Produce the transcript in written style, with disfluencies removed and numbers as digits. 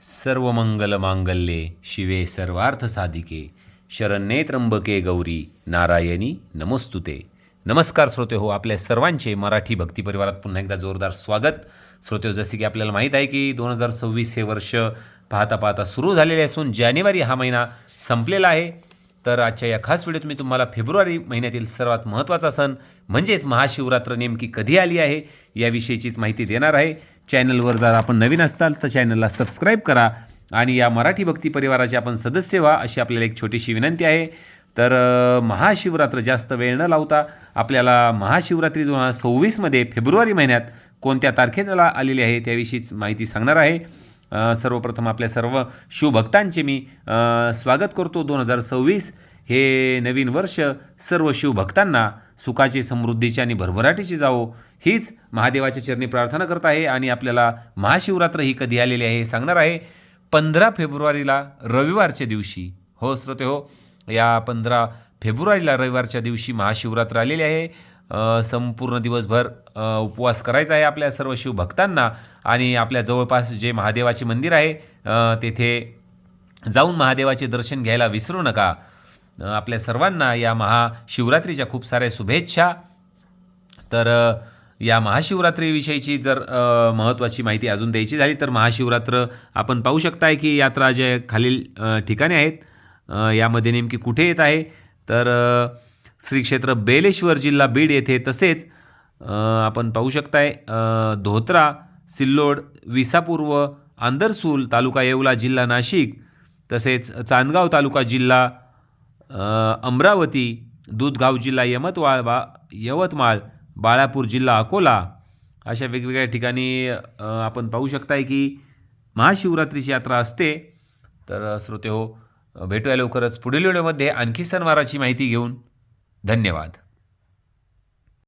सर्वमंगलमांगल्ये शिवे सर्वार्थसाधिके शरण्ये त्र्यंबके गौरी नारायणी नमोस्तुते. नमस्कार श्रोते हो, आपल्या सर्वांचे मराठी भक्ती परिवारात पुन्हा एकदा जोरदार स्वागत. श्रोते हो, जसे की आपल्याला माहीत आहे की 2026 हे वर्ष पाहता पाहता सुरू झालेले असून जानेवारी हा महिना संपलेला आहे. तर आजच्या या खास व्हिडिओत मी तुम्हाला फेब्रुवारी महिन्यातील सर्वात महत्त्वाचा सण म्हणजेच महाशिवरात्र नेमकी कधी आली आहे याविषयीचीच माहिती देणार आहे. चॅनलवर जर आपण नवीन असताल तर चॅनलला सबस्क्राईब करा आणि या मराठी भक्ती परिवाराचे आपण सदस्य व्हा अशी आपल्याला एक छोटीशी विनंती आहे. तर महाशिवरात्र जास्त वेळ न लावता आपल्याला महाशिवरात्री 2026मध्ये फेब्रुवारी महिन्यात कोणत्या तारखेला आलेली आहे त्याविषयीच माहिती सांगणार आहे. सर्वप्रथम आपल्या सर्व शिवभक्तांचे मी स्वागत करतो. 2026 हे नवीन वर्ष सर्व शिवभक्तांना सुखाची, समृद्धीची आणि भरभराटीची जावो हीच महादेवाच्या चरणी प्रार्थना करत आहे. आणि आपल्याला महाशिवरात्र ही कधी आलेली आहे हे सांगणार आहे. 15 फेब्रुवारीला रविवारच्या दिवशी, हो श्रोते हो, या 15 फेब्रुवारीला रविवारच्या दिवशी महाशिवरात्र आलेली आहे. संपूर्ण दिवसभर उपवास करायचा आहे आपल्या सर्व शिवभक्तांना आणि आपल्या जवळपास जे महादेवाचे मंदिर आहे तेथे जाऊन महादेवाचे दर्शन घ्यायला विसरू नका. आपल्या सर्वांना या महाशिवरात्रीच्या खूप साऱ्या शुभेच्छा. तर या महाशिवरात्रीविषयीची जर महत्त्वाची माहिती अजून द्यायची झाली तर महाशिवरात्र आपण पाहू शकताय की यात्रा जे खालील ठिकाणे आहेत यामध्ये नेमकी कुठे येत आहे तर श्री क्षेत्र बेलेश्वर जिल्हा बीड येथे, तसेच आपण पाहू शकताय धोत्रा, सिल्लोड, विसापूर व आंदरसूल तालुका येवला जिल्हा नाशिक, तसेच चांदगाव तालुका जिल्हा अमरावती, दूधगाव जिल्हा यवतमाळ, बाळापूर जिल्हा अकोला अशा वेगवेगळ्या ठिकाणी आपण पाहू शकताय की महाशिवरात्रीची यात्रा असते. तर श्रोते हो, भेटूया लवकरच पुढील व्हिडिओमध्ये आणखी सणवाराची माहिती घेऊन. धन्यवाद.